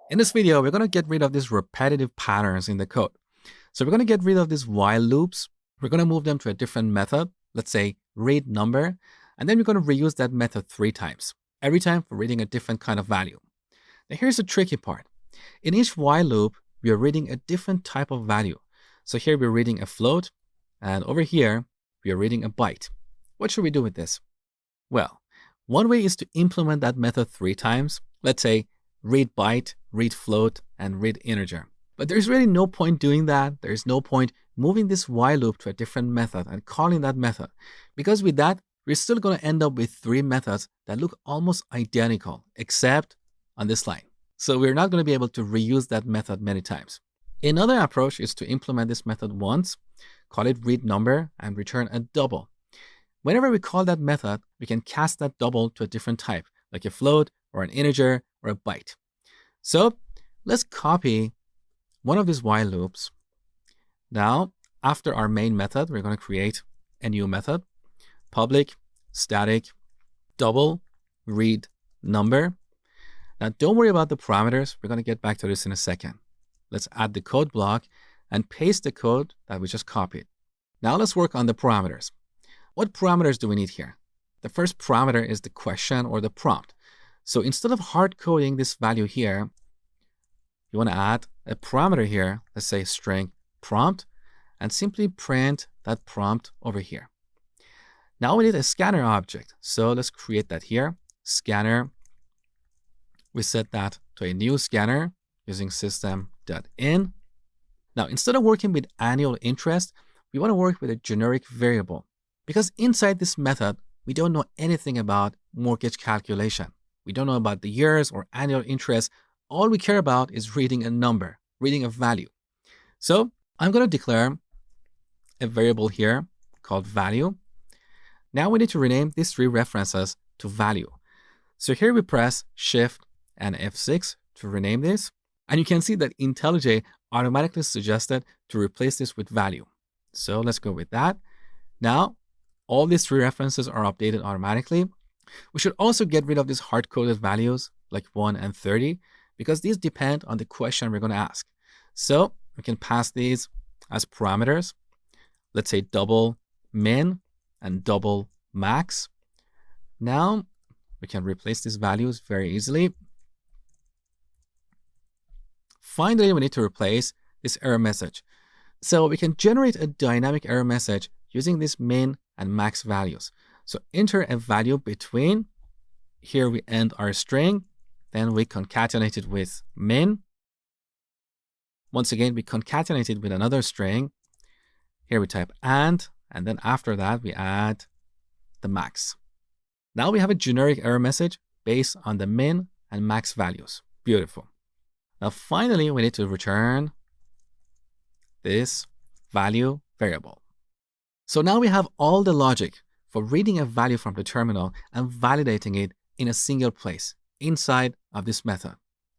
In this video, we're going to get rid of these repetitive patterns in the code. So we're going to get rid of these while loops. We're going to move them to a different method. Let's say read number. And then we're going to reuse that method 3 times, every time for reading a different kind of value. Now here's the tricky part. In each while loop, we are reading a different type of value. So here we're reading a float, and over here, we are reading a byte. What should we do with this? Well, one way is to implement that method 3 times. Let's say read byte, read float, and read integer. But there's really no point doing that. There's no point moving this while loop to a different method and calling that method, because with that, we're still going to end up with 3 methods that look almost identical, except on this line. So we're not going to be able to reuse that method many times. Another approach is to implement this method once, call it read number, and return a double. Whenever we call that method, we can cast that double to a different type, like a float or an integer or a byte. So let's copy one of these while loops. Now, after our main method, we're going to create a new method, public static double read number. Now, don't worry about the parameters. We're going to get back to this in a second. Let's add the code block and paste the code that we just copied. Now let's work on the parameters. What parameters do we need here? The first parameter is the question or the prompt. So instead of hard coding this value here, you want to add a parameter here, let's say string prompt, and simply print that prompt over here. Now we need a scanner object. So let's create that here, scanner. We set that to a new scanner using system.in. Now, instead of working with annual interest, we want to work with a generic variable, because inside this method, we don't know anything about mortgage calculation. We don't know about the years or annual interest. All we care about is reading a number, reading a value. So I'm going to declare a variable here called value. Now we need to rename these 3 references to value. So here we press Shift and F6 to rename this. And you can see that IntelliJ automatically suggested to replace this with value. So let's go with that. Now, all these 3 references are updated automatically. We should also get rid of these hard-coded values like 1 and 30, because these depend on the question we're going to ask. So we can pass these as parameters. Let's say double min and double max. Now we can replace these values very easily. Finally, we need to replace this error message. So we can generate a dynamic error message using these min and max values. So enter a value between. Here we end our string. Then we concatenate it with min. Once again, we concatenate it with another string. Here we type and then after that, we add the max. Now we have a generic error message based on the min and max values. Beautiful. Now, finally, we need to return this value variable. So now we have all the logic for reading a value from the terminal and validating it in a single place inside of this method.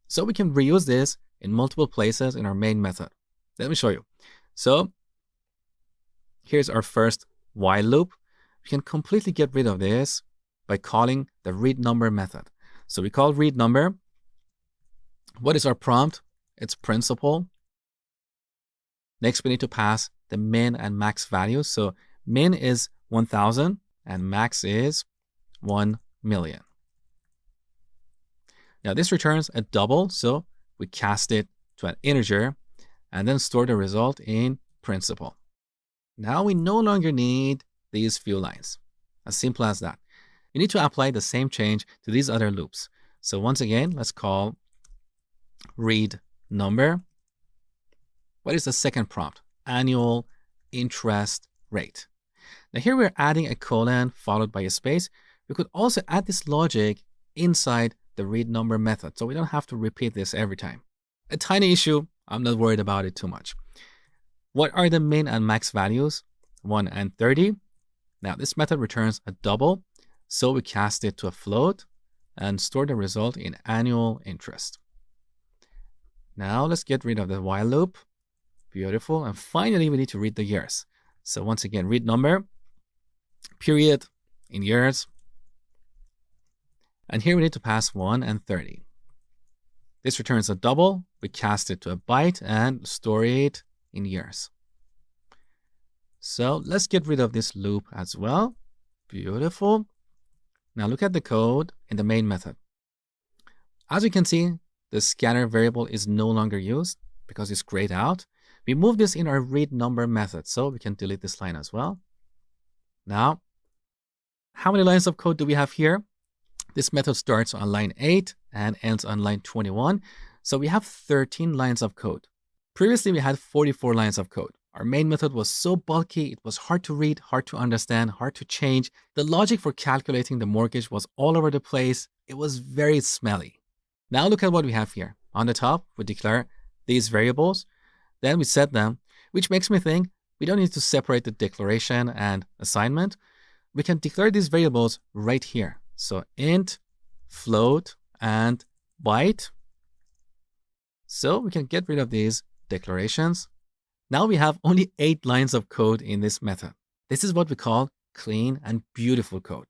So we can reuse this in multiple places in our main method. Let me show you. So here's our first while loop. We can completely get rid of this by calling the read number method. So we call read number. What is our prompt? It's principal. Next, we need to pass the min and max values. So min is 1,000 and max is 1 million. Now this returns a double, so we cast it to an integer and then store the result in principal. Now we no longer need these few lines. As simple as that. You need to apply the same change to these other loops. So once again, let's call read number. What is the second prompt? Annual interest rate. Now here we're adding a colon followed by a space. We could also add this logic inside the read number method, so we don't have to repeat this every time. A tiny issue, I'm not worried about it too much. What are the min and max values? 1 and 30. Now this method returns a double, so we cast it to a float and store the result in annual interest. Now let's get rid of the while loop. Beautiful. And finally, we need to read the years. So once again, read number, period in years. And here we need to pass 1 and 30. This returns a double. We cast it to a byte and store it in years. So let's get rid of this loop as well. Beautiful. Now look at the code in the main method. As you can see, the scanner variable is no longer used because it's grayed out. We move this in our read number method, so we can delete this line as well. Now, how many lines of code do we have here? This method starts on line 8 and ends on line 21. So we have 13 lines of code. Previously, we had 44 lines of code. Our main method was so bulky, it was hard to read, hard to understand, hard to change. The logic for calculating the mortgage was all over the place. It was very smelly. Now look at what we have here. On the top, we declare these variables. Then we set them, which makes me think we don't need to separate the declaration and assignment. We can declare these variables right here. So int, float, and byte. So we can get rid of these declarations. Now we have only 8 lines of code in this method. This is what we call clean and beautiful code.